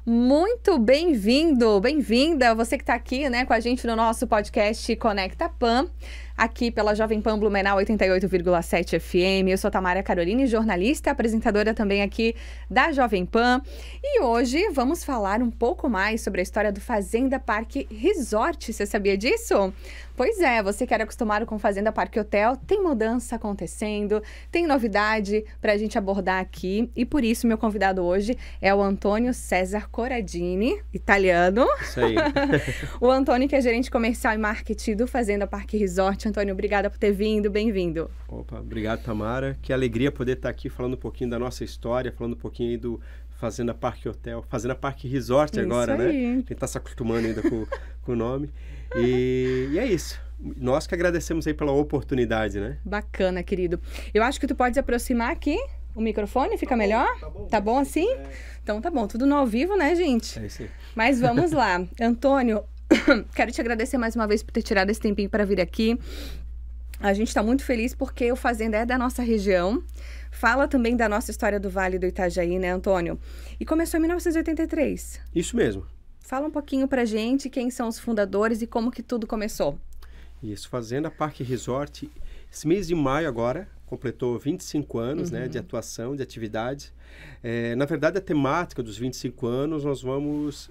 Muito bem-vindo, bem-vinda, você que está aqui, né, com a gente no nosso podcast Conecta Pan, aqui pela Jovem Pan Blumenau 88,7 FM. Eu sou Tamara Caroline, jornalista, apresentadora também aqui da Jovem Pan. E hoje vamos falar um pouco mais sobre a história do Fazenda Parque Resort. Você sabia disso? Pois é, você que era acostumado com Fazenda Parque Hotel, tem mudança acontecendo, tem novidade para a gente abordar aqui. E por isso, meu convidado hoje é o Antônio César Corradini, italiano. Isso aí. O Antônio, que é gerente comercial e marketing do Fazenda Parque Resort. Antônio, obrigada por ter vindo, bem-vindo. Opa, obrigado, Tamara. Que alegria poder estar aqui falando um pouquinho da nossa história, falando um pouquinho aí do Fazenda Parque Hotel, Fazenda Parque Resort Isso agora, aí. né? A gente está se acostumando ainda com o nome. E é isso. Nós que agradecemos aí pela oportunidade, né? Bacana, querido. Eu acho que tu pode aproximar aqui o microfone, fica melhor? Tá bom assim? Então tá bom, tudo no ao vivo, né, gente? É isso aí. Mas vamos lá. Antônio, quero te agradecer mais uma vez por ter tirado esse tempinho para vir aqui. A gente está muito feliz porque o Fazenda é da nossa região. Fala também da nossa história do Vale do Itajaí, né, Antônio? E começou em 1983. Isso mesmo. Fala um pouquinho pra gente quem são os fundadores e como que tudo começou. Isso, Fazenda Parque Resort, esse mês de maio agora, completou 25 anos né, de atuação, de atividade. Na verdade, a temática dos 25 anos, nós vamos...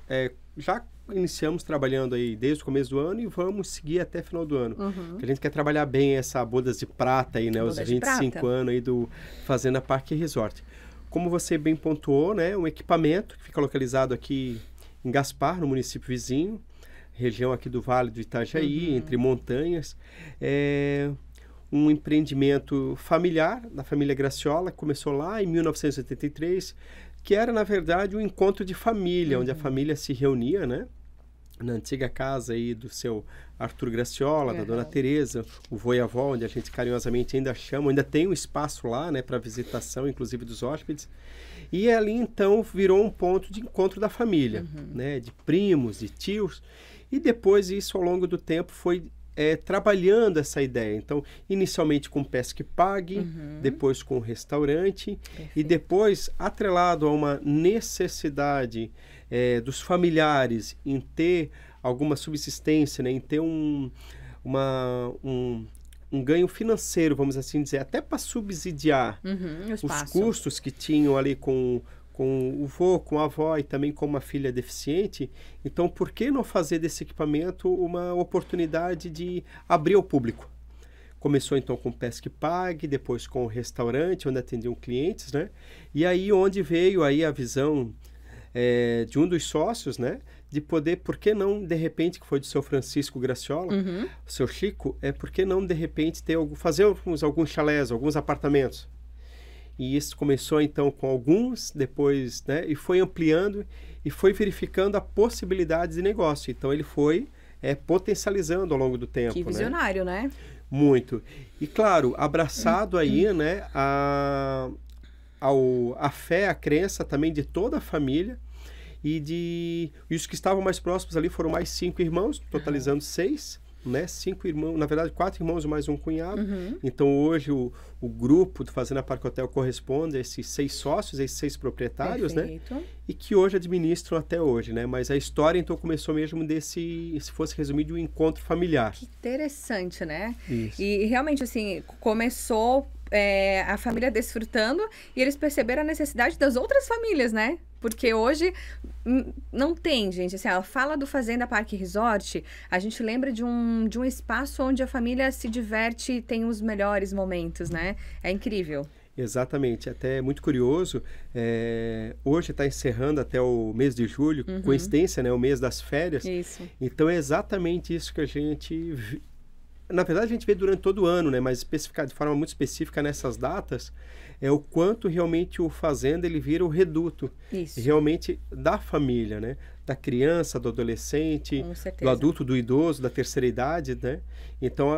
já iniciamos trabalhando aí desde o começo do ano e vamos seguir até final do ano. Que a gente quer trabalhar bem essa bodas de prata aí, né? Os 25 anos aí do Fazenda Parque Resort. Como você bem pontuou, né? Um equipamento que fica localizado aqui em Gaspar, no município vizinho, região aqui do Vale do Itajaí, entre montanhas. Um empreendimento familiar da família Graciola, que começou lá em 1983, que era, na verdade, um encontro de família, onde a família se reunia, né? Na antiga casa aí do seu Arthur Graciola, da dona Teresa, o vô e a avó, onde a gente carinhosamente ainda chama, ainda tem um espaço lá, né, para visitação, inclusive dos hóspedes. E ali, então, virou um ponto de encontro da família, né, de primos, de tios. E depois, isso, ao longo do tempo, foi trabalhando essa ideia. Então, inicialmente com Pesque Pague, depois com restaurante. Perfeito. E depois, atrelado a uma necessidade dos familiares em ter alguma subsistência, né, em ter um ganho financeiro, vamos assim dizer, até para subsidiar os custos que tinham ali com o vô, com a avó e também com uma filha deficiente. Então, por que não fazer desse equipamento uma oportunidade de abrir ao público? Começou então com o Pesque Pague, depois com o restaurante, onde atendiam clientes, né? E aí onde veio aí a visão de um dos sócios, né? De poder, por que não, de repente, que foi do seu Francisco Graciola, o seu Chico, por que não, de repente, fazer alguns chalés, alguns apartamentos? E isso começou, então, com alguns, depois, né? E foi ampliando e foi verificando a possibilidade de negócio. Então, ele foi potencializando ao longo do tempo. Que visionário, né? Muito. E, claro, abraçado aí, né? A fé, a crença também de toda a família. E os que estavam mais próximos ali foram mais 5 irmãos, totalizando 6, né? 5 irmãos, na verdade 4 irmãos e mais um cunhado. Então hoje o grupo do Fazenda Parque Hotel corresponde a esses 6 sócios, a esses 6 proprietários, Perfeito. né? E que hoje administram até hoje, né? Mas a história então começou mesmo se fosse resumir, de um encontro familiar. Que interessante, né? Isso. E realmente, assim, começou a família desfrutando e eles perceberam a necessidade das outras famílias, né? Porque hoje não tem, gente, assim, ela fala do Fazenda Parque Resort, a gente lembra de um espaço onde a família se diverte e tem os melhores momentos, né? É incrível. Exatamente, até muito curioso, hoje está encerrando até o mês de julho, coincidência, né, o mês das férias. Isso. Então é exatamente isso que a gente... Na verdade, a gente vê durante todo o ano, né, mas de forma muito específica nessas datas, o quanto realmente o Fazenda ele vira o reduto realmente da família, né? Da criança, do adolescente, do adulto, do idoso, da terceira idade, né? Então,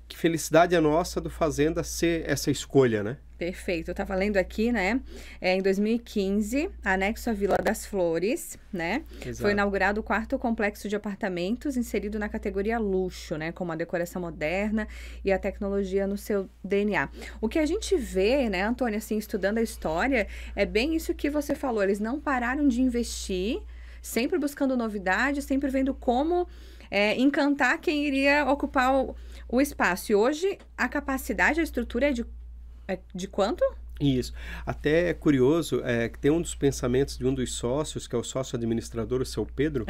que felicidade é nossa do Fazenda ser essa escolha, né? Perfeito. Eu estava lendo aqui, né? Em 2015, anexo à Vila das Flores, né? Exato. Foi inaugurado o 4º complexo de apartamentos inserido na categoria luxo, né? Com uma decoração moderna e a tecnologia no seu DNA. O que a gente vê, né, Antônio, assim, estudando a história, é bem isso que você falou. Eles não pararam de investir, sempre buscando novidades, sempre vendo como encantar quem iria ocupar o espaço. E hoje, a capacidade, a estrutura é de quanto? Isso. Até é curioso, que tem um dos pensamentos de um dos sócios, que é o sócio administrador, o seu Pedro,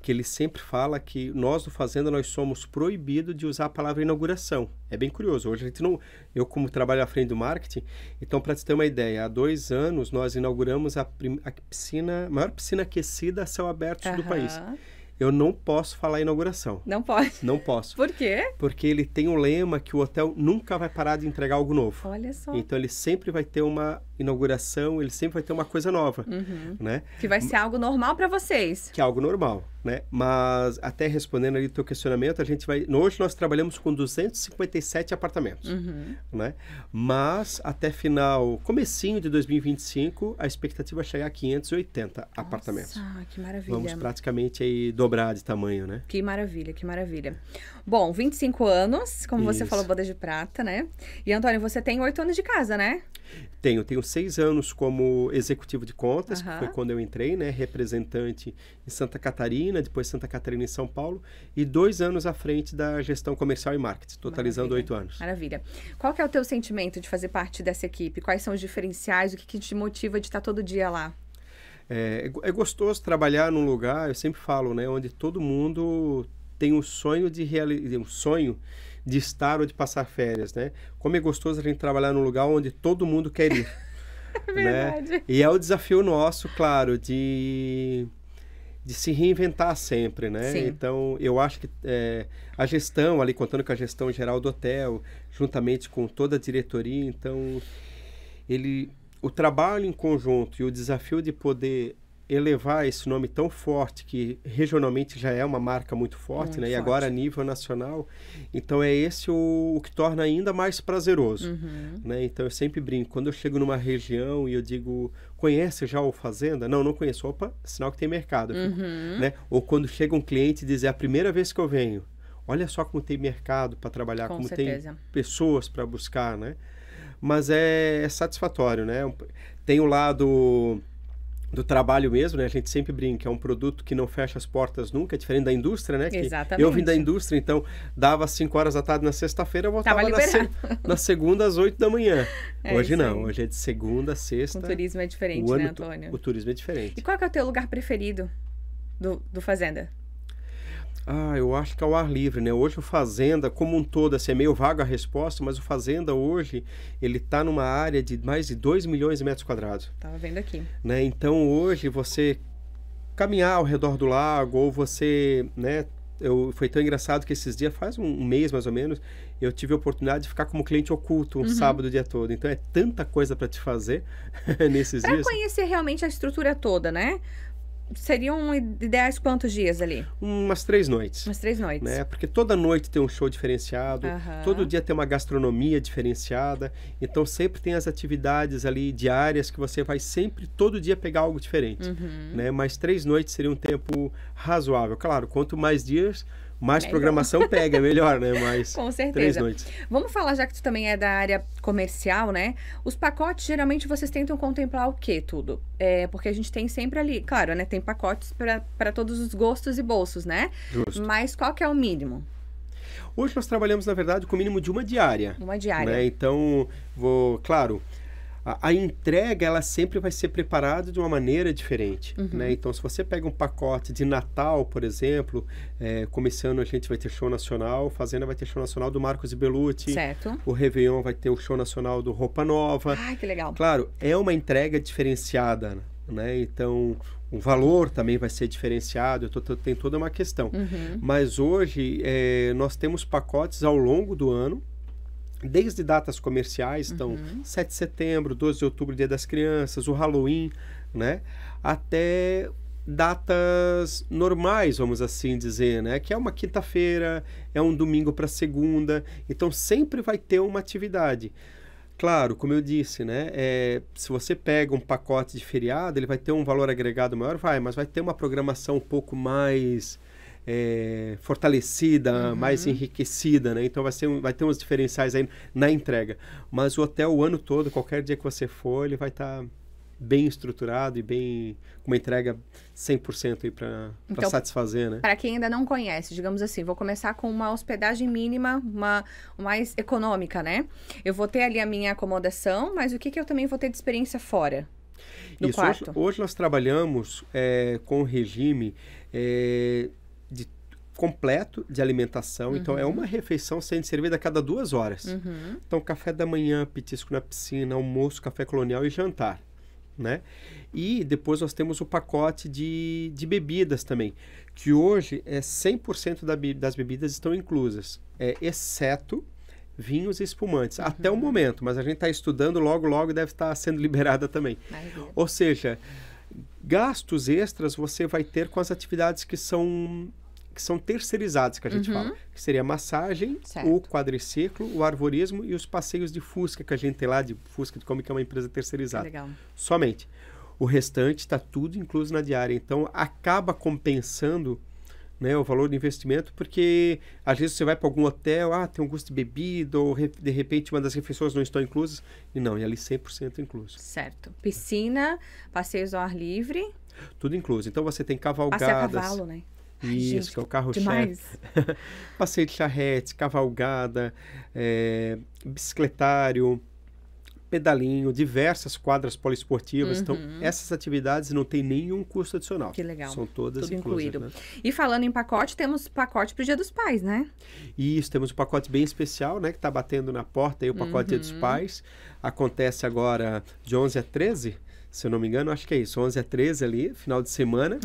que ele sempre fala que nós do Fazenda, nós somos proibidos de usar a palavra inauguração. É bem curioso. Hoje a gente não... Eu, como trabalho à frente do marketing, então, para te ter uma ideia, há 2 anos nós inauguramos a maior piscina aquecida a céu aberto do país. Eu não posso falar inauguração. Não pode? Não posso. Por quê? Porque ele tem um lema que o hotel nunca vai parar de entregar algo novo. Olha só. Então, ele sempre vai ter uma inauguração, ele sempre vai ter uma coisa nova, né? Que vai ser algo normal para vocês. Que é algo normal, né? Mas, até respondendo ali o teu questionamento, hoje nós trabalhamos com 257 apartamentos, né? Mas, até comecinho de 2025, a expectativa é chegar a 580 apartamentos. Nossa, que maravilha. Vamos praticamente aí dobrar de tamanho, né? Que maravilha, que maravilha. Bom, 25 anos, como você falou, boda de prata, né? E, Antônio, você tem 8 anos de casa, né? Tenho 6 anos como executivo de contas, que foi quando eu entrei, né? Representante em Santa Catarina, depois Santa Catarina em São Paulo, e 2 anos à frente da gestão comercial e marketing, totalizando 8 anos. Maravilha. Qual que é o teu sentimento de fazer parte dessa equipe? Quais são os diferenciais? O que te motiva de estar todo dia lá? É gostoso trabalhar num lugar, eu sempre falo, né? Onde todo mundo tem um sonho de estar ou de passar férias, né? Como é gostoso a gente trabalhar num lugar onde todo mundo quer ir. Verdade. Né? E é o desafio nosso, claro, de se reinventar sempre, né? Sim. Então, eu acho que a gestão, ali contando com a gestão geral do hotel, juntamente com toda a diretoria, então, o trabalho em conjunto e o desafio de poder elevar esse nome tão forte, que regionalmente já é uma marca muito forte, né? E agora a nível nacional, então é esse o que torna ainda mais prazeroso, né? Então eu sempre brinco, quando eu chego numa região e eu digo, conhece já o Fazenda? Não conheço. Opa, sinal que tem mercado, né? Ou quando chega um cliente e diz, é a primeira vez que eu venho, olha só como tem mercado para trabalhar, como certeza. Tem pessoas para buscar, né? Mas é satisfatório, né? Tem o lado do trabalho mesmo, né? A gente sempre brinca, é um produto que não fecha as portas nunca, é diferente da indústria, né? Exatamente. Eu vim da indústria, então dava às 5 horas da tarde na sexta-feira, eu voltava na segunda às 8 da manhã. Hoje não, hoje é de segunda a sexta. O turismo é diferente, né, Antônio? O turismo é diferente. E qual que é o teu lugar preferido do Fazenda? Eu acho que é o ar livre, né? Hoje o Fazenda, como um todo, assim, é meio vaga a resposta, mas o Fazenda hoje, ele está numa área de mais de 2 milhões de metros quadrados. Tava vendo aqui. Né? Então, hoje, você caminhar ao redor do lago, ou você, né? Foi tão engraçado que esses dias, faz um mês mais ou menos, eu tive a oportunidade de ficar como cliente oculto sábado o dia todo. Então, é tanta coisa para te fazer nesses dias. Para conhecer realmente a estrutura toda, né? Seriam ideais quantos dias ali? Umas 3 noites. Umas 3 noites. Né? Porque toda noite tem um show diferenciado, todo dia tem uma gastronomia diferenciada, então sempre tem as atividades ali diárias que você vai sempre, todo dia, pegar algo diferente. Né? Mas 3 noites seria um tempo razoável. Claro, quanto mais dias, mais programação pega, melhor, né? Mas com certeza. 3 noites. Vamos falar, já que tu também é da área comercial, né? Os pacotes, geralmente, vocês tentam contemplar o quê, tudo? Porque a gente tem sempre ali, claro, né? Tem pacotes para todos os gostos e bolsos, né? Justo. Mas qual que é o mínimo? Hoje nós trabalhamos, na verdade, com o mínimo de uma diária. Uma diária. Né? Então, claro, a entrega, ela sempre vai ser preparada de uma maneira diferente. Né? Então, se você pega um pacote de Natal, por exemplo, como esse ano a gente vai ter show nacional, Fazenda vai ter show nacional do Marcos e Bellucci. Certo. O Réveillon vai ter o show nacional do Roupa Nova. Ai, que legal. Claro, é uma entrega diferenciada, né? Então, o valor também vai ser diferenciado, tem toda uma questão. Mas hoje, nós temos pacotes ao longo do ano, desde datas comerciais, então 7 de setembro, 12 de outubro, Dia das Crianças, o Halloween, né? Até datas normais, vamos assim dizer, né? Que é uma quinta-feira, é um domingo para segunda, então sempre vai ter uma atividade. Claro, como eu disse, né? Se você pega um pacote de feriado, ele vai ter um valor agregado maior, mas vai ter uma programação um pouco mais fortalecida, mais enriquecida, né? Então vai ter uns diferenciais aí na entrega. Mas o hotel, o ano todo, qualquer dia que você for, ele vai estar bem estruturado e bem com uma entrega 100% aí para Então, satisfazer, né? Para quem ainda não conhece, digamos assim, vou começar com uma hospedagem mínima, uma mais econômica, né? Eu vou ter ali a minha acomodação, mas o que que eu também vou ter de experiência fora do Isso, quarto? hoje nós trabalhamos com o regime completo de alimentação. Então, é uma refeição sendo servida a cada 2 horas. Então, café da manhã, petisco na piscina, almoço, café colonial e jantar, né? E depois nós temos o pacote de bebidas também, que hoje 100% das bebidas estão inclusas, exceto vinhos e espumantes, até o momento, mas a gente está estudando, logo deve estar sendo liberada também. Maravilha. Ou seja, gastos extras você vai ter com as atividades que são terceirizadas, que a gente fala. Que seria a massagem, Certo. o quadriciclo, o arvorismo e os passeios de Fusca, que a gente tem lá, de Fusca de Kombi, que é uma empresa terceirizada. Legal. Somente. O restante está tudo incluso na diária. Então, acaba compensando, né, o valor do investimento, porque às vezes você vai para algum hotel, tem um custo de bebida, ou de repente uma das refeições não estão inclusas. E não, é ali 100% incluso. Certo. Piscina, passeios ao ar livre. Tudo incluso. Então, você tem Passeio a cavalgadas. cavalo, né? Ai, Isso, gente, que é o carro-chefe. demais. Passeio de charrete, cavalgada, bicicletário, pedalinho, diversas quadras poliesportivas. Então, essas atividades não tem nenhum custo adicional. Que legal. São todas Tudo inclusas, incluído. né? E falando em pacote, temos pacote para o Dia dos Pais, né? Isso, temos um pacote bem especial, né? Que está batendo na porta aí, o pacote Dia dos Pais. Acontece agora de 11 a 13, se eu não me engano, acho que é isso, 11 a 13 ali, final de semana.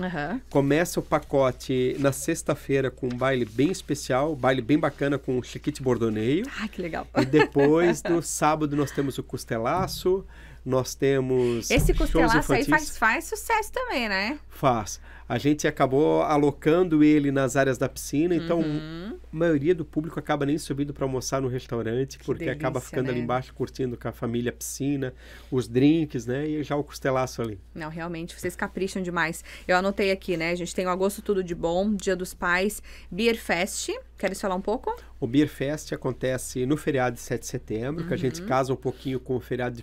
Começa o pacote na sexta-feira com um baile bem especial, baile bem bacana com o Chiquite Bordoneio. Ai, que legal. E depois, no sábado, nós temos o Costelaço, nós temos Esse shows Costelaço aí infantis. faz sucesso também, né? Faz. A gente acabou alocando ele nas áreas da piscina, então a maioria do público acaba nem subindo para almoçar no restaurante, porque delícia, acaba ficando ali né? embaixo curtindo com a família a piscina, os drinks, né? E já o costelaço ali. Não, realmente, vocês capricham demais. Eu anotei aqui, né? A gente tem o Agosto Tudo de Bom, Dia dos Pais, Beer Fest. Queres falar um pouco? O Beer Fest acontece no feriado de 7 de setembro, que a gente casa um pouquinho com o feriado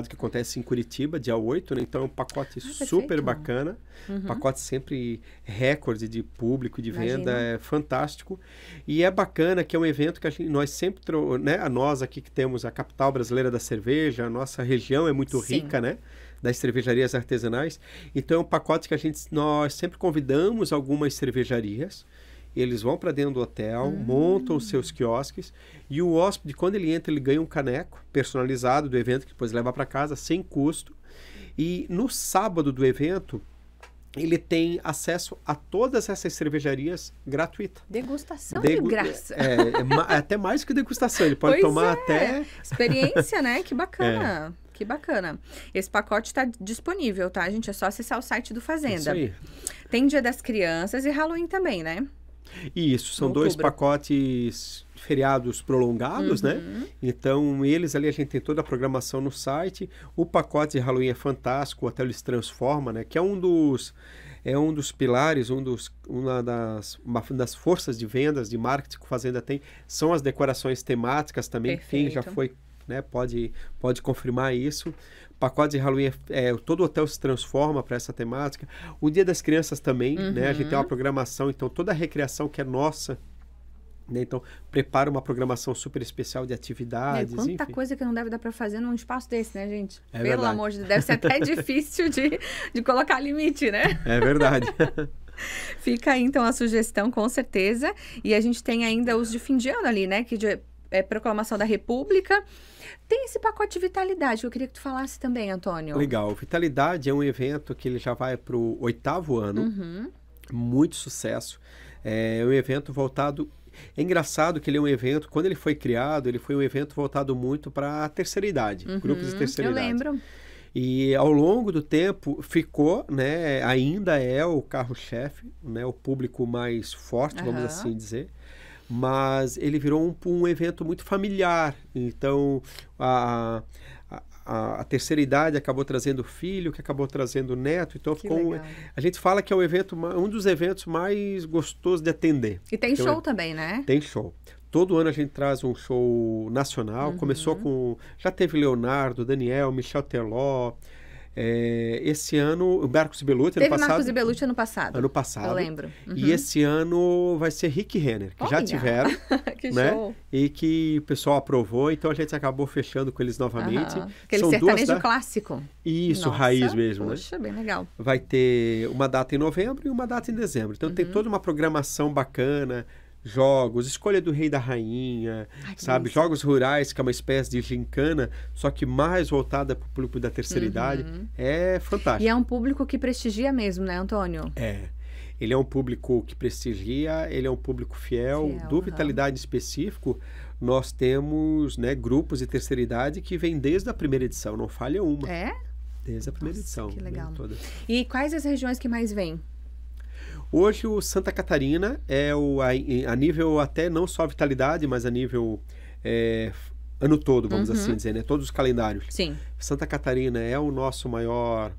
que acontece em Curitiba, dia 8, né? Então é um pacote super perfeito. bacana. Pacote sempre recorde de público, de venda, Imagino. é fantástico. E é bacana que é um evento que nós sempre, né? Nós aqui que temos a capital brasileira da cerveja, a nossa região é muito Sim. rica, né? Das cervejarias artesanais. Então é um pacote que nós sempre convidamos algumas cervejarias. Eles vão para dentro do hotel, montam os seus quiosques e o hóspede, quando ele entra, ele ganha um caneco personalizado do evento, que depois leva para casa, sem custo. E no sábado do evento, ele tem acesso a todas essas cervejarias gratuita. Degustação de graça. É até mais que degustação, ele pode Pois tomar é. até... Experiência, né? Que bacana. Que bacana. Esse pacote está disponível, tá, gente? É só acessar o site do Fazenda. Isso aí. Tem Dia das Crianças e Halloween também, né? Isso, são Outubro. 2 pacotes feriados prolongados, né? Então, eles ali, a gente tem toda a programação no site. O pacote de Halloween é fantástico, o hotel eles transforma, né? Que é um dos pilares, uma das forças de vendas, de marketing que o Fazenda tem, são as decorações temáticas também. Perfeito. Quem já foi, né, pode confirmar isso. Pacote de Halloween, todo hotel se transforma para essa temática. O Dia das Crianças também, né? A gente tem uma programação, então toda a recreação que é nossa, né? Então prepara uma programação super especial de atividades, Quanta enfim. coisa que não deve dar para fazer num espaço desse, né, gente? É Pelo verdade. amor de Deus, deve ser até difícil de colocar limite, né? É verdade. Fica aí, então, a sugestão, com certeza. E a gente tem ainda os de fim de ano ali, né? Que é Proclamação da República. Tem esse pacote de Vitalidade, que eu queria que tu falasse também, Antônio. Legal. Vitalidade é um evento que ele já vai para o 8º ano. Muito sucesso. É um evento voltado... É engraçado que ele é um evento, quando ele foi criado, ele foi um evento voltado muito para a terceira idade, grupos de terceira idade. Eu lembro. E ao longo do tempo ficou, né, ainda é o carro-chefe, né, o público mais forte, vamos assim dizer, mas ele virou um evento muito familiar. Então a terceira idade acabou trazendo filho, que acabou trazendo neto, então a gente fala que é um dos eventos mais gostosos de atender. E tem show também, né? Tem show. Todo ano a gente traz um show nacional. Começou com... Já teve Leonardo, Daniel, Michel Teló, Esse ano, o Marcos Bellucci, ano passado. Teve Marcos Bellucci ano passado. Ano passado. Eu lembro. E esse ano vai ser Rick Renner, que já tiveram. Que né? show. E que o pessoal aprovou, então a gente acabou fechando com eles novamente. Aquele sertanejo clássico. Isso, Nossa, raiz mesmo, poxa, bem legal. Vai ter uma data em novembro e uma data em dezembro. Então tem toda uma programação bacana, jogos, escolha do rei e da rainha, sabe? Jogos rurais, que é uma espécie de gincana, só que mais voltada para o público da terceira idade. É fantástico. E é um público que prestigia mesmo, né, Antônio? Ele é um público que prestigia, ele é um público fiel. Do Vitalidade específico, nós temos, né, grupos de terceira idade que vêm desde a primeira edição, não falha uma. Desde a primeira edição. Que legal. Toda. E quais as regiões que mais vêm? Hoje o Santa Catarina é a nível até não só Vitalidade, mas a nível ano todo, vamos assim dizer, né? Todos os calendários. Sim. Santa Catarina é o nosso maior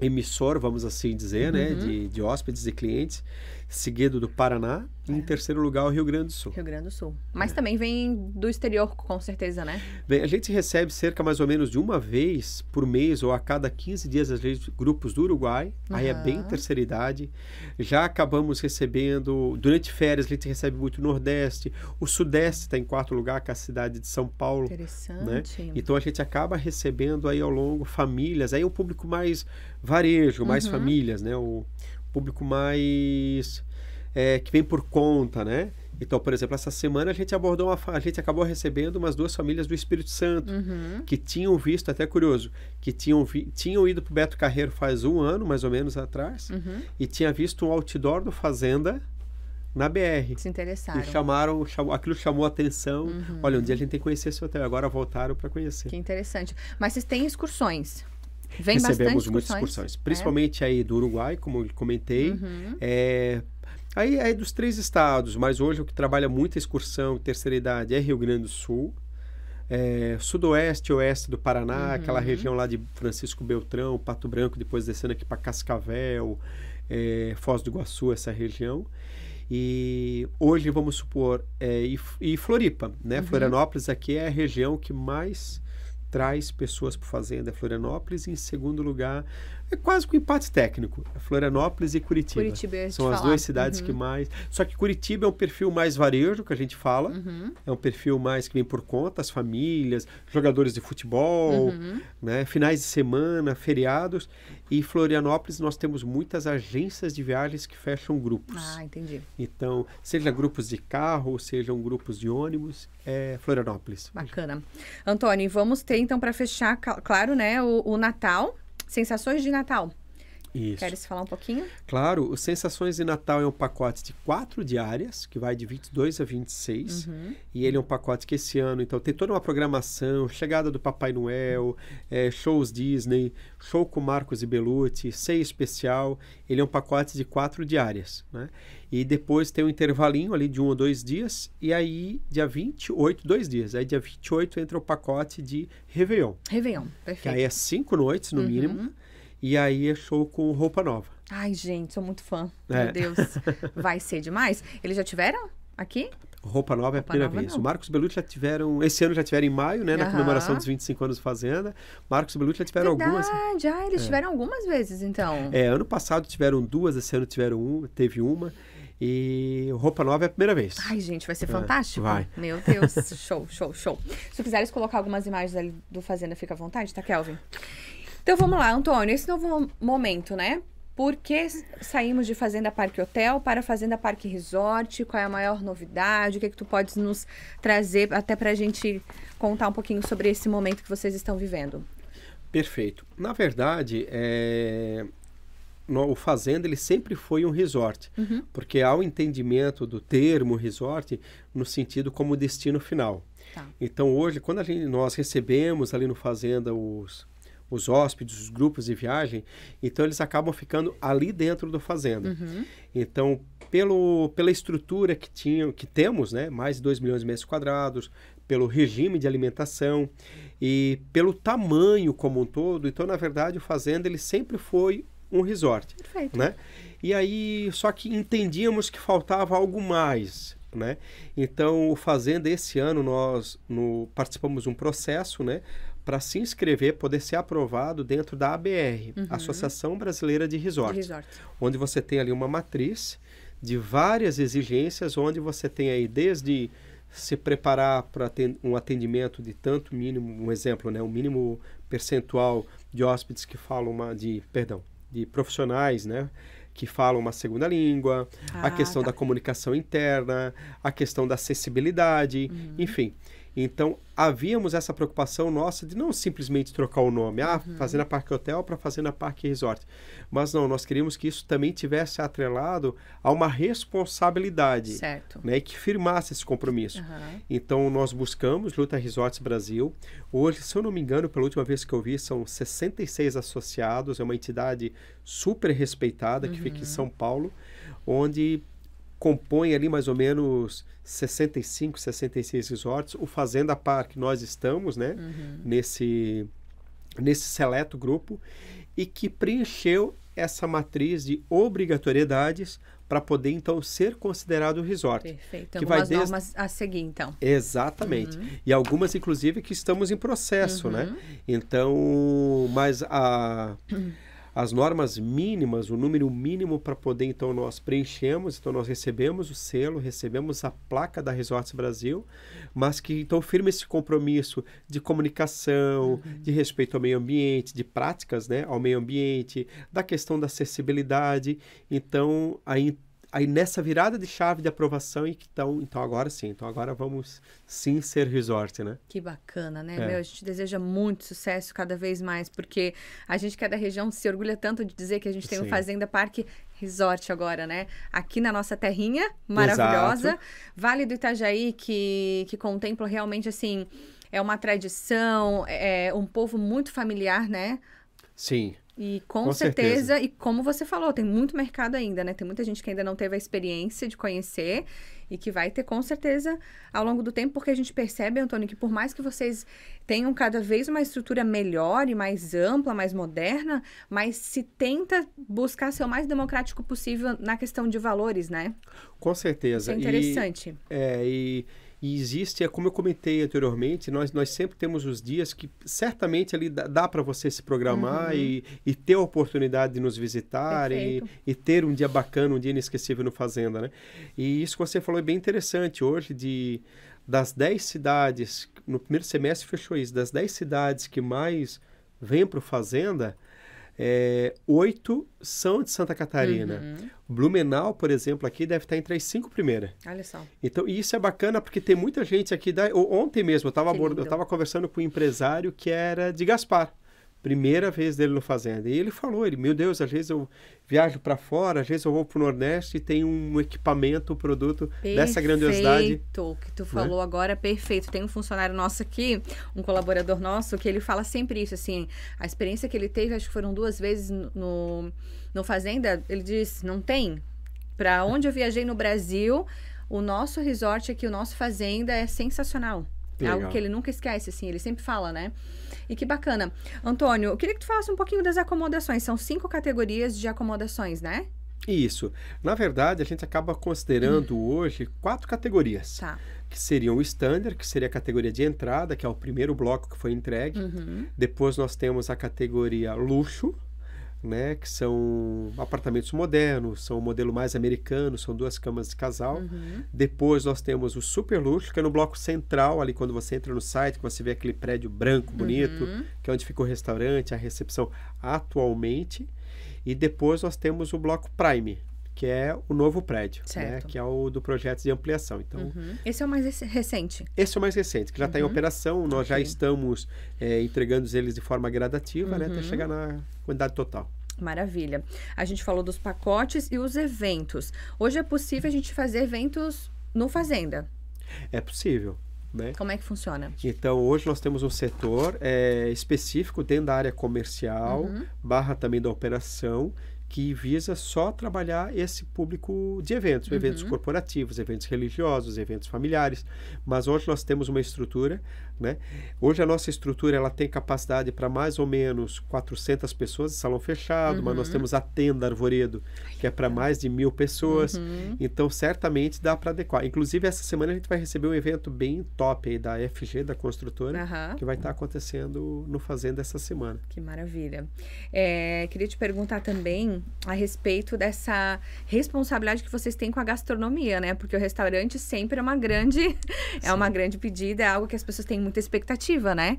emissor, vamos assim dizer, né? De hóspedes e clientes, seguido do Paraná, e em terceiro lugar o Rio Grande do Sul. Rio Grande do Sul. Mas também vem do exterior, com certeza, né? Bem, a gente recebe cerca mais ou menos de uma vez por mês ou a cada 15 dias, às vezes, grupos do Uruguai, aí é bem terceira idade. Já acabamos recebendo, durante férias a gente recebe muito o Nordeste, o Sudeste está em quarto lugar, que é a cidade de São Paulo. Interessante. Né? Então a gente acaba recebendo aí ao longo famílias, aí é um público mais varejo, mais famílias, né? O público mais que vem por conta, né? Então, por exemplo, essa semana a gente acabou recebendo umas 2 famílias do Espírito Santo que tinham visto, até curioso, que tinham ido para o Beto Carreiro faz 1 ano, mais ou menos, atrás, e tinha visto um outdoor do Fazenda na BR. Se interessaram. E aquilo chamou a atenção. Olha, um dia a gente tem que conhecer esse hotel, agora voltaram para conhecer. Que interessante. Mas vocês têm excursões? Vem Recebemos bastante muitas excursões, principalmente aí do Uruguai, como eu comentei. Aí é dos 3 estados, mas hoje o que trabalha muita excursão, terceira idade, é Rio Grande do Sul, sudoeste e oeste do Paraná, aquela região lá de Francisco Beltrão, Pato Branco, depois descendo aqui para Cascavel, Foz do Iguaçu, essa região. E hoje, vamos supor, e Floripa, né? Florianópolis aqui é a região que mais traz pessoas para Fazenda, Florianópolis, e em segundo lugar, é quase que um empate técnico, Florianópolis e Curitiba. São as 2 cidades que mais... Só que Curitiba é um perfil mais varejo, que a gente fala, é um perfil mais que vem por conta, as famílias, jogadores de futebol, né? Finais de semana, feriados, e Florianópolis nós temos muitas agências de viagens que fecham grupos. Entendi. Então, seja grupos de carro, sejam grupos de ônibus, Florianópolis. Bacana. Antônio, vamos ter então para fechar, claro, né, o Natal, sensações de Natal. Isso. Queres falar um pouquinho? Claro, o Sensações de Natal é um pacote de 4 diárias, que vai de 22 a 26. E ele é um pacote que esse ano, então, tem toda uma programação, chegada do Papai Noel, shows Disney, show com Marcos e Bellucci, ceia especial. Ele é um pacote de 4 diárias, né? E depois tem um intervalinho ali de 1 ou 2 dias, e aí dia 28, 2 dias. Aí dia 28 entra o pacote de Réveillon. Réveillon, perfeito. Que aí é 5 noites no mínimo. E aí é show com roupa nova. Ai, gente, sou muito fã. Meu Deus, vai ser demais. Eles já tiveram aqui? Roupa nova é a primeira vez. Não. O Marcos Bellucci já tiveram... Esse ano já tiveram em maio, né? Na comemoração dos 25 anos de Fazenda. Marcos Bellucci já tiveram algumas. Eles tiveram algumas vezes, então. Ano passado tiveram 2, esse ano teve uma. E roupa nova é a primeira vez. Ai, gente, vai ser fantástico. Vai. Meu Deus, show, show, show. Se quiseres colocar algumas imagens ali do Fazenda, fica à vontade, tá, Kelvin? Então, vamos lá, Antônio, esse novo momento, né? Por que saímos de Fazenda Parque Hotel para Fazenda Parque Resort? Qual é a maior novidade? O que é que tu podes nos trazer até para a gente contar um pouquinho sobre esse momento que vocês estão vivendo? Perfeito. Na verdade, o Fazenda ele sempre foi um resort, porque há o entendimento do termo resort no sentido como destino final. Tá. Então, hoje, quando nós recebemos ali no Fazenda os hóspedes, os grupos de viagem, então eles acabam ficando ali dentro do Fazenda. Então, pela estrutura que temos, né, mais de 2 milhões de metros quadrados, pelo regime de alimentação e pelo tamanho como um todo, então, na verdade, o Fazenda ele sempre foi um resort. Perfeito. Né? E aí, só que entendíamos que faltava algo mais, né? Então, o Fazenda, esse ano, nós participamos de um processo, né, para se inscrever, poder ser aprovado dentro da ABR, Associação Brasileira de Resorts, onde você tem ali uma matriz de várias exigências, onde você tem aí desde se preparar para um atendimento de tanto mínimo, um exemplo, né, um mínimo percentual de hóspedes que falam de profissionais, né, que falam uma segunda língua, a questão da comunicação interna, a questão da acessibilidade, enfim. Então, havíamos essa preocupação nossa de não simplesmente trocar o nome, Fazenda Parque Hotel para Fazenda Parque Resort. Mas não, nós queríamos que isso também tivesse atrelado a uma responsabilidade, né, e que firmasse esse compromisso. Então, nós buscamos Luta Resorts Brasil. Hoje, se eu não me engano, pela última vez que eu vi, são 66 associados, é uma entidade super respeitada que fica em São Paulo, onde compõe ali mais ou menos 65, 66 resorts. O Fazenda Parque, nós estamos, né, nesse seleto grupo, e que preencheu essa matriz de obrigatoriedades para poder, então, ser considerado resort. Perfeito. Então, algumas normas a seguir, então. Exatamente. E algumas, inclusive, que estamos em processo, né? Então, mas as normas mínimas, o número mínimo para poder, então, nós preenchemos, então nós recebemos o selo, recebemos a placa da Resorts Brasil, mas que, então, firma esse compromisso de comunicação, de respeito ao meio ambiente, de práticas, né, ao meio ambiente, da questão da acessibilidade. Então, aí nessa virada de chave de aprovação, então agora sim, então agora vamos sim ser resort, né? Que bacana, né? Meu, a gente deseja muito sucesso cada vez mais, porque a gente que é da região se orgulha tanto de dizer que a gente tem um Fazenda Parque Resort agora, né? Aqui na nossa terrinha maravilhosa. Exato. Vale do Itajaí, que contempla realmente, assim, é uma tradição, é um povo muito familiar, né? Sim. E com certeza, e como você falou, tem muito mercado ainda, né? Tem muita gente que ainda não teve a experiência de conhecer e que vai ter com certeza ao longo do tempo, porque a gente percebe, Antônio, que por mais que vocês tenham cada vez uma estrutura melhor e mais ampla, mais moderna, mas se tenta buscar ser o mais democrático possível na questão de valores, né? Com certeza. Isso é interessante. E existe, como eu comentei anteriormente, nós sempre temos os dias que certamente ali dá para você se programar e ter a oportunidade de nos visitar e ter um dia bacana, um dia inesquecível no Fazenda, né? E isso que você falou é bem interessante. Hoje, das 10 cidades, no primeiro semestre fechou isso, das 10 cidades que mais vêm para o Fazenda, 8 são de Santa Catarina. Blumenau, por exemplo, aqui deve estar entre as 5 primeiras. Olha só. Então, isso é bacana porque tem muita gente aqui. Ontem mesmo, eu estava conversando com um empresário que era de Gaspar. Primeira vez dele no Fazenda. E ele falou, meu Deus, às vezes eu viajo para fora, às vezes eu vou para o Nordeste e tem um equipamento, um produto dessa grandiosidade. Perfeito, o que tu falou agora, perfeito. Tem um funcionário nosso aqui, um colaborador nosso, que ele fala sempre isso, assim, a experiência que ele teve, acho que foram 2 vezes no Fazenda, ele diz, não tem. Para onde eu viajei no Brasil, o nosso resort aqui, o nosso Fazenda é sensacional. É algo que ele nunca esquece, assim, ele sempre fala, né? E que bacana. Antônio, eu queria que tu falasse um pouquinho das acomodações. São 5 categorias de acomodações, né? Isso. Na verdade, a gente acaba considerando hoje 4 categorias. Tá. Que seriam o Standard, que seria a categoria de entrada, que é o primeiro bloco que foi entregue. Depois nós temos a categoria Luxo, né, que são apartamentos modernos, são o modelo mais americano, são 2 camas de casal. Depois nós temos o super luxo, que é no bloco central, ali quando você entra no site, que você vê aquele prédio branco, bonito, que é onde fica o restaurante, a recepção atualmente. E depois nós temos o bloco Prime, que é o novo prédio, né, que é o do projeto de ampliação. Então, esse é o mais recente? Esse é o mais recente, que já está em operação. Nós já estamos entregando eles de forma gradativa, né, até chegar na quantidade total. Maravilha. A gente falou dos pacotes e os eventos. Hoje é possível a gente fazer eventos no Fazenda? É possível. Né? Como é que funciona? Então, hoje nós temos um setor específico dentro da área comercial, barra também da operação, que visa só trabalhar esse público de eventos, eventos corporativos, eventos religiosos, eventos familiares. Mas hoje nós temos uma estrutura, né? Hoje a nossa estrutura ela tem capacidade para mais ou menos 400 pessoas de salão fechado, mas nós temos a tenda Arvoredo, que é para mais de 1.000 pessoas. Então, certamente dá para adequar. Inclusive, essa semana a gente vai receber um evento bem top aí da FG, da construtora, que vai estar acontecendo no Fazenda essa semana. Que maravilha. Queria te perguntar também a respeito dessa responsabilidade que vocês têm com a gastronomia, né? Porque o restaurante sempre é uma grande pedida, é algo que as pessoas têm muita expectativa, né?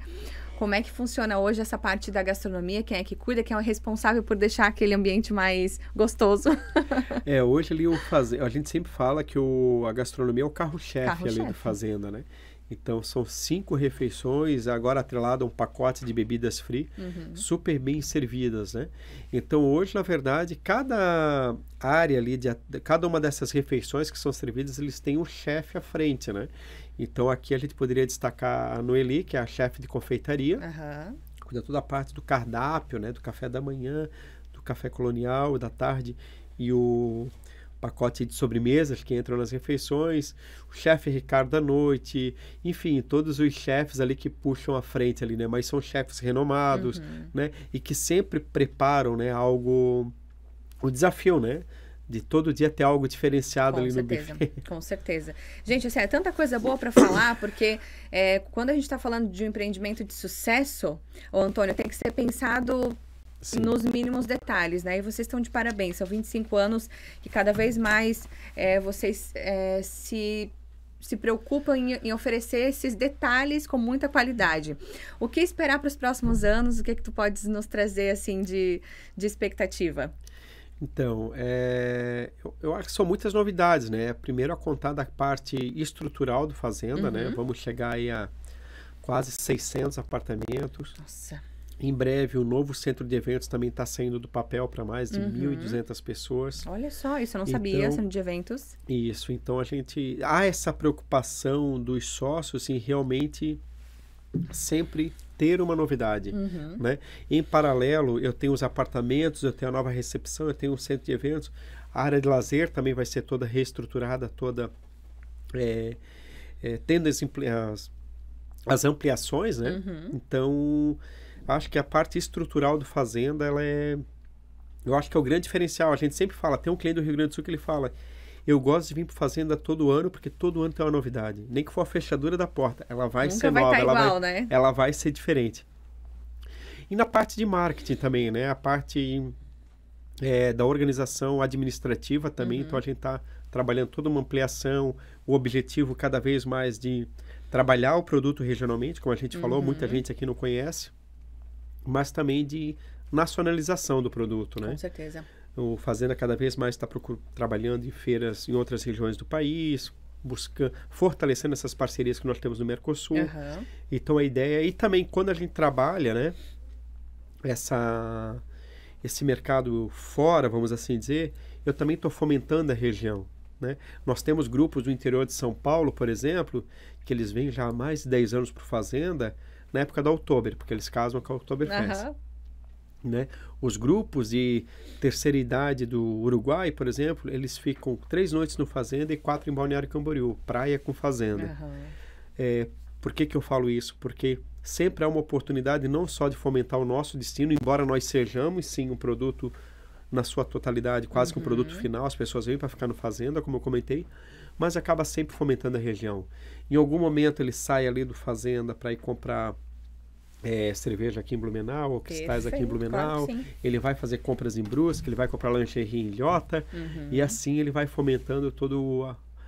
Como é que funciona hoje essa parte da gastronomia? Quem é que cuida? Quem é o responsável por deixar aquele ambiente mais gostoso? Hoje ali a gente sempre fala que a gastronomia é o carro-chefe ali do Fazenda, né? Então, são 5 refeições, agora atrelado a um pacote de bebidas free, super bem servidas, né? Então, hoje, na verdade, cada área ali, cada uma dessas refeições que são servidas, eles têm um chefe à frente, né? Então, aqui a gente poderia destacar a Noeli, que é a chefe de confeitaria, cuida toda a parte do cardápio, né? Do café da manhã, do café colonial, da tarde, e o pacote de sobremesas que entram nas refeições, o chefe Ricardo à noite, enfim, todos os chefes ali que puxam à frente ali, né? Mas são chefes renomados, né? E que sempre preparam, né? O desafio, né? De todo dia ter algo diferenciado ali no buffet. Com certeza. Gente, assim, é tanta coisa boa para falar, porque quando a gente está falando de um empreendimento de sucesso, Antônio, tem que ser pensado nos mínimos detalhes, né? E vocês estão de parabéns, são 25 anos que cada vez mais vocês se preocupam em oferecer esses detalhes com muita qualidade. O que esperar para os próximos anos? O que tu podes nos trazer, assim, de expectativa? Então, eu acho que são muitas novidades, né? Primeiro, a contar da parte estrutural do Fazenda, né? Vamos chegar aí a quase 600 apartamentos. Nossa! Em breve, o novo centro de eventos também está saindo do papel para mais de 1.200 pessoas. Olha só, isso eu não sabia, centro de eventos. Isso, então há essa preocupação dos sócios em realmente sempre ter uma novidade, né? Em paralelo, eu tenho os apartamentos, eu tenho a nova recepção, eu tenho um centro de eventos, a área de lazer também vai ser toda reestruturada, toda tendo as ampliações, né? Então, acho que a parte estrutural do Fazenda, eu acho que é o grande diferencial. A gente sempre fala, tem um cliente do Rio Grande do Sul que ele fala, eu gosto de vir para Fazenda todo ano, porque todo ano tem uma novidade. Nem que for a fechadura da porta, ela vai ser nova, ela vai ser diferente. E na parte de marketing também, né? A parte da organização administrativa também, então a gente está trabalhando toda uma ampliação, o objetivo cada vez mais de trabalhar o produto regionalmente, como a gente falou, muita gente aqui não conhece, mas também de nacionalização do produto, né? Com certeza. O Fazenda cada vez mais está trabalhando em feiras em outras regiões do país, fortalecendo essas parcerias que nós temos no Mercosul. Então, a ideia... E também, quando a gente trabalha, né, esse mercado fora, vamos assim dizer, eu também estou fomentando a região, né? Nós temos grupos do interior de São Paulo, por exemplo, que eles vêm já há mais de 10 anos para o Fazenda, na época da Oktober, porque eles casam com a Oktoberfest. Né? Os grupos de terceira idade do Uruguai, por exemplo, eles ficam 3 noites no Fazenda e 4 em Balneário Camboriú, praia com fazenda. Por que eu falo isso? Porque sempre há uma oportunidade não só de fomentar o nosso destino, embora nós sejamos sim um produto na sua totalidade, quase que um produto final, as pessoas vêm para ficar no Fazenda, como eu comentei, mas acaba sempre fomentando a região. Em algum momento ele sai ali do Fazenda para ir comprar cerveja aqui em Blumenau, ou cristais aqui em Blumenau, claro, ele vai fazer compras em Brusque, ele vai comprar lingerie em Ilhota, e assim ele vai fomentando toda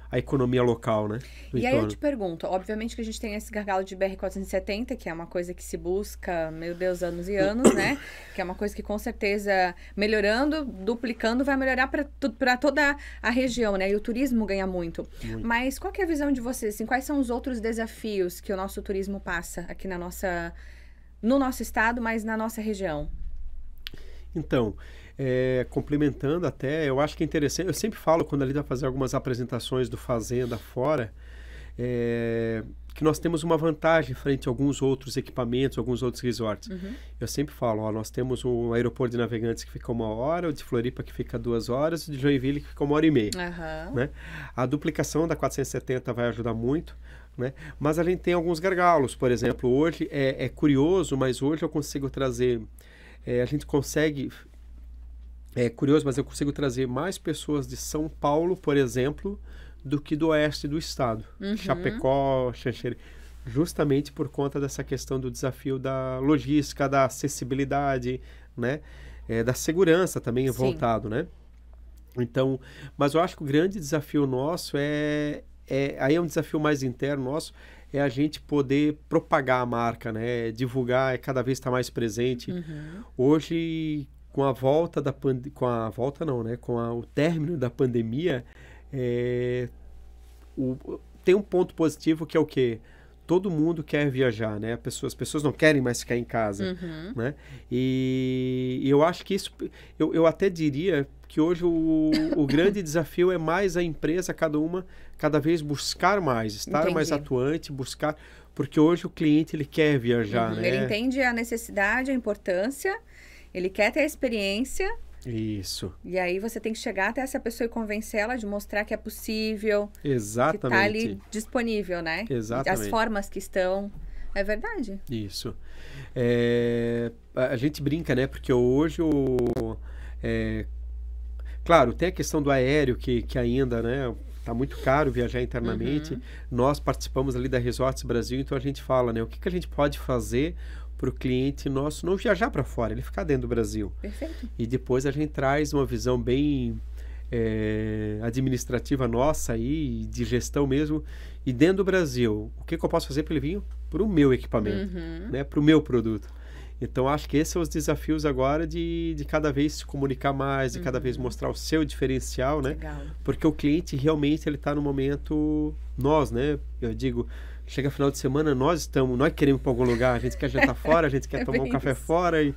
a economia local, né? E aí eu te pergunto, obviamente que a gente tem esse gargalo de BR-470, que é uma coisa que se busca, meu Deus, anos e anos, né? Que é uma coisa que com certeza melhorando, duplicando, vai melhorar para toda a região, né? E o turismo ganha muito. Mas qual que é a visão de vocês? Assim, quais são os outros desafios que o nosso turismo passa aqui no nosso estado, mas na nossa região? Então, complementando até, eu acho que é interessante, eu sempre falo quando ali vai fazer algumas apresentações do Fazenda fora, que nós temos uma vantagem frente a alguns outros equipamentos, alguns outros resorts. Eu sempre falo, ó, nós temos o aeroporto de Navegantes que fica 1 hora, o de Floripa que fica 2 horas, o de Joinville que fica 1h30. Né? A duplicação da 470 vai ajudar muito, né? Mas a gente tem alguns gargalos, por exemplo, hoje é curioso, mas hoje eu consigo trazer, a gente consegue, é curioso, mas eu consigo trazer mais pessoas de São Paulo, por exemplo, do que do oeste do estado, Chapecó, Xanxerê, justamente por conta dessa questão do desafio da logística, da acessibilidade, né? Da segurança também voltado, né? Então, mas eu acho que o grande desafio nosso aí é um desafio mais interno nosso, é a gente poder propagar a marca, né? Divulgar, cada vez estar mais presente. Hoje, com a volta da o término da pandemia, tem um ponto positivo que é o quê? Todo mundo quer viajar, né? As pessoas não querem mais ficar em casa, né? E eu acho que isso, eu até diria que hoje o grande desafio é mais a empresa, cada vez buscar mais, estar mais atuante, buscar, porque hoje o cliente ele quer viajar, né? Ele entende a necessidade, a importância, ele quer ter a experiência. Isso. E aí você tem que chegar até essa pessoa e convencê-la de mostrar que é possível. Exatamente. Que está ali disponível, né? Exatamente. As formas que estão. É verdade. Isso. A gente brinca, né? Porque hoje claro, tem a questão do aéreo que ainda, né? Tá muito caro viajar internamente. Nós participamos ali da Resorts Brasil, então a gente fala, né? O que a gente pode fazer para o cliente nosso não viajar para fora, ele ficar dentro do Brasil. Perfeito. E depois a gente traz uma visão bem administrativa nossa aí, de gestão mesmo. E dentro do Brasil, o que eu posso fazer para ele vir? Para o meu equipamento, né? Para o meu produto. Então, acho que esses são os desafios agora de cada vez se comunicar mais, de cada vez mostrar o seu diferencial, né? Legal. Porque o cliente realmente ele está no momento, nós, né? Eu digo, chega final de semana, nós queremos ir para algum lugar, a gente quer jantar fora, a gente quer tomar um café fora e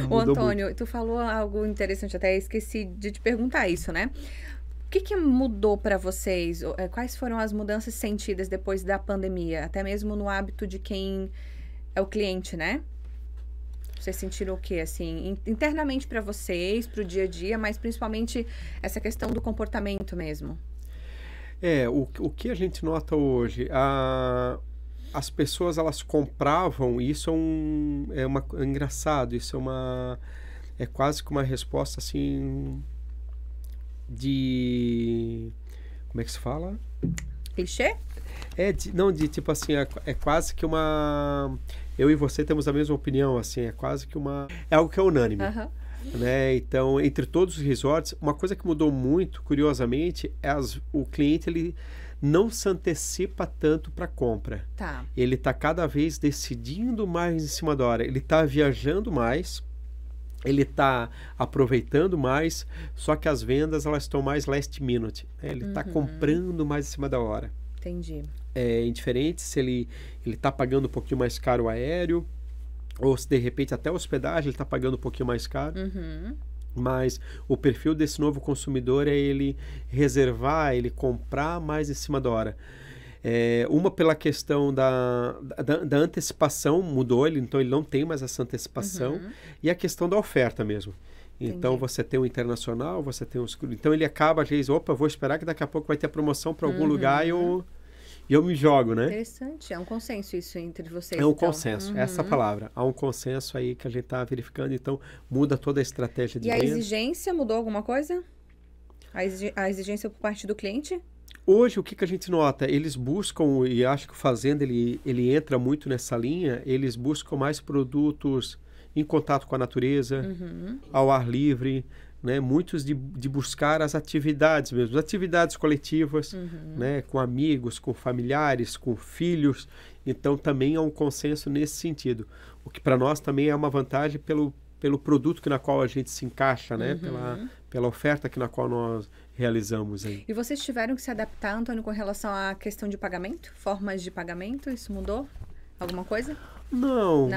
Ô, Antônio, tu falou algo interessante, até esqueci de te perguntar isso, né? O que mudou para vocês? Quais foram as mudanças sentidas depois da pandemia? Até mesmo no hábito de quem é o cliente, né? Vocês sentiram o quê, assim, internamente para vocês, para o dia a dia, mas principalmente essa questão do comportamento mesmo? O que a gente nota hoje, as pessoas, elas compravam, isso é engraçado, isso é quase que uma resposta, assim, como é que se fala? Clichê? Tipo assim, é quase que eu e você temos a mesma opinião, assim, é quase que é algo que é unânime. Né? Então, entre todos os resorts, uma coisa que mudou muito, curiosamente, o cliente ele não se antecipa tanto para compra. Tá. Ele está cada vez decidindo mais em cima da hora. Ele está viajando mais, ele está aproveitando mais, só que as vendas elas estão mais last minute. Né? Ele está comprando mais em cima da hora. Entendi. É indiferente se ele está pagando um pouquinho mais caro o aéreo, ou se de repente até a hospedagem ele está pagando um pouquinho mais caro. Mas o perfil desse novo consumidor é ele reservar, ele comprar mais em cima da hora. Uma pela questão da antecipação mudou, então ele não tem mais essa antecipação. E a questão da oferta mesmo. Então, você tem o internacional, você tem os... Então, ele acaba, às vezes, vou esperar que daqui a pouco vai ter promoção para algum lugar e eu me jogo, né? Interessante. É um consenso isso entre vocês, É um consenso, essa palavra. Há um consenso aí que a gente está verificando, então muda toda a estratégia de venda. E a exigência mudou alguma coisa? A exigência por parte do cliente? Hoje, o que a gente nota? Eles buscam, e acho que o Fazenda ele entra muito nessa linha, eles buscam mais produtos em contato com a natureza, ao ar livre, né? Muitos de buscar as atividades mesmo, atividades coletivas, né? Com amigos, com familiares, com filhos. Então, também há um consenso nesse sentido. O que para nós também é uma vantagem pelo produto na qual a gente se encaixa, né? Pela oferta na qual nós realizamos aí. E vocês tiveram que se adaptar, Antônio, com relação à questão de pagamento? Formas de pagamento? Isso mudou? Alguma coisa? Não,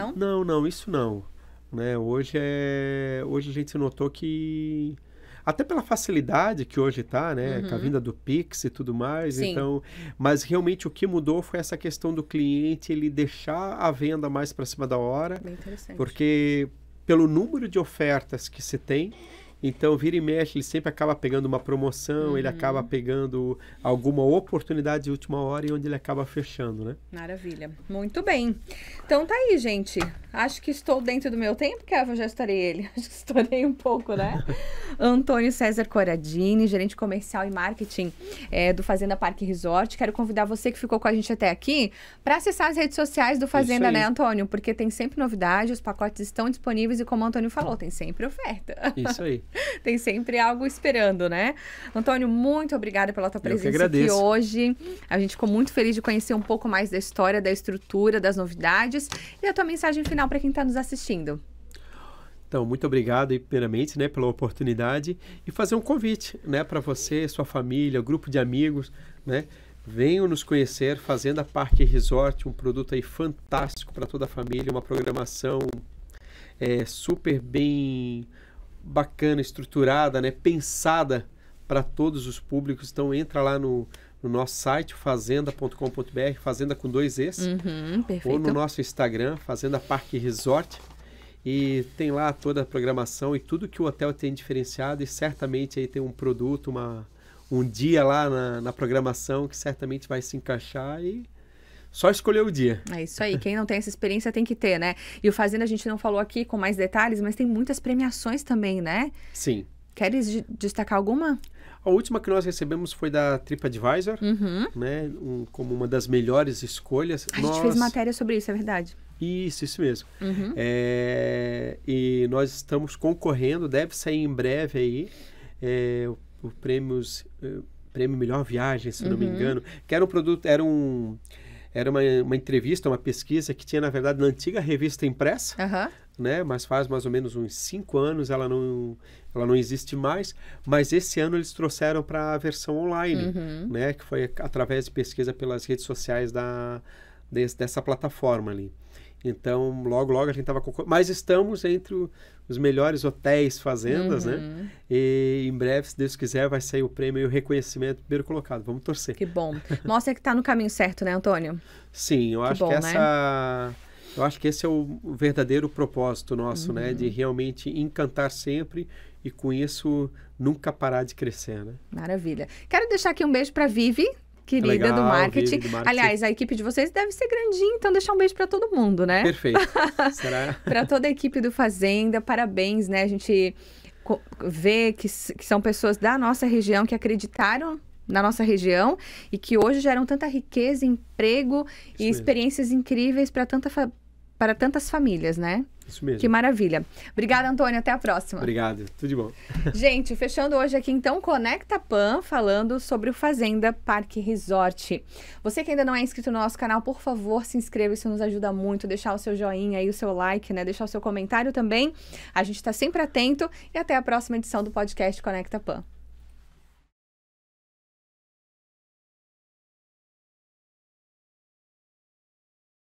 isso não. Né? Hoje a gente notou que Até pela facilidade que hoje está, né? Com a vinda do Pix e tudo mais. Sim. Então, mas realmente o que mudou foi essa questão do cliente, ele deixar a venda mais para cima da hora. Bem interessante. Porque pelo número de ofertas que se tem, então vira e mexe, ele sempre acaba pegando uma promoção, ele acaba pegando alguma oportunidade de última hora e onde ele acaba fechando, né? Maravilha. Muito bem. Então tá aí, gente. Acho que estou dentro do meu tempo, que eu já estourei ele. Acho que estourei um pouco, né? Antônio César Corradini, gerente comercial e marketing do Fazenda Parque Resort. Quero convidar você que ficou com a gente até aqui para acessar as redes sociais do Fazenda, né, Antônio? Porque tem sempre novidade, os pacotes estão disponíveis e como o Antônio falou, tem sempre oferta. Isso aí. Tem sempre algo esperando, né? Antônio, muito obrigada pela tua presença aqui hoje. A gente ficou muito feliz de conhecer um pouco mais da história, da estrutura, das novidades e a tua mensagem final para quem está nos assistindo. Então, muito obrigado, primeiramente, né, pela oportunidade e fazer um convite, né, para você, sua família, grupo de amigos, né? Venham nos conhecer, Fazenda Parque Resort, um produto aí fantástico para toda a família, uma programação super bem bacana, estruturada, né, pensada para todos os públicos. Então, entra lá no nosso site, fazenda.com.br, Fazenda com 2 Es, perfeito. ou no nosso Instagram, Fazenda Parque Resort. E tem lá toda a programação e tudo que o hotel tem diferenciado e certamente aí tem um produto, um dia lá na programação que certamente vai se encaixar e só escolher o dia. É isso aí, quem não tem essa experiência tem que ter, né? E o Fazenda a gente não falou aqui com mais detalhes, mas tem muitas premiações também, né? Sim. Queres destacar alguma? A última que nós recebemos foi da TripAdvisor, né? Como uma das melhores escolhas. A gente fez matéria sobre isso, é verdade. Isso mesmo. E nós estamos concorrendo, deve sair em breve aí, o prêmio Melhor Viagem, se não me engano, que era um produto, era uma entrevista, uma pesquisa que tinha, na verdade, na antiga revista impressa, né? Mas faz mais ou menos uns 5 anos, ela não existe mais, mas esse ano eles trouxeram para a versão online, né? Que foi através de pesquisa pelas redes sociais dessa plataforma ali. Então, logo a gente estava concorrendo. Mas estamos entre os melhores hotéis, fazendas, né? E em breve, se Deus quiser, vai sair o prêmio e o reconhecimento primeiro colocado. Vamos torcer. Que bom. Mostra que está no caminho certo, né, Antônio? Sim, eu acho que esse é o verdadeiro propósito nosso, né? De realmente encantar sempre e com isso nunca parar de crescer, né? Maravilha. Quero deixar aqui um beijo para Vivi, querida, legal, do marketing. Vivi, do marketing. Aliás, a equipe de vocês deve ser grandinha, então deixar um beijo para todo mundo, né? Perfeito. Será? Para toda a equipe do Fazenda, parabéns, né? A gente vê que são pessoas da nossa região que acreditaram na nossa região e que hoje geram tanta riqueza, emprego e experiências incríveis para tantas famílias, né? Isso mesmo. Que maravilha. Obrigada, Antônio. Até a próxima. Obrigado. Tudo de bom. Gente, fechando hoje aqui, então, Conecta Pan, falando sobre o Fazenda Parque Resort. Você que ainda não é inscrito no nosso canal, por favor, se inscreva. Isso nos ajuda muito. Deixar o seu joinha aí, o seu like, né? Deixar o seu comentário também. A gente está sempre atento. E até a próxima edição do podcast Conecta Pan.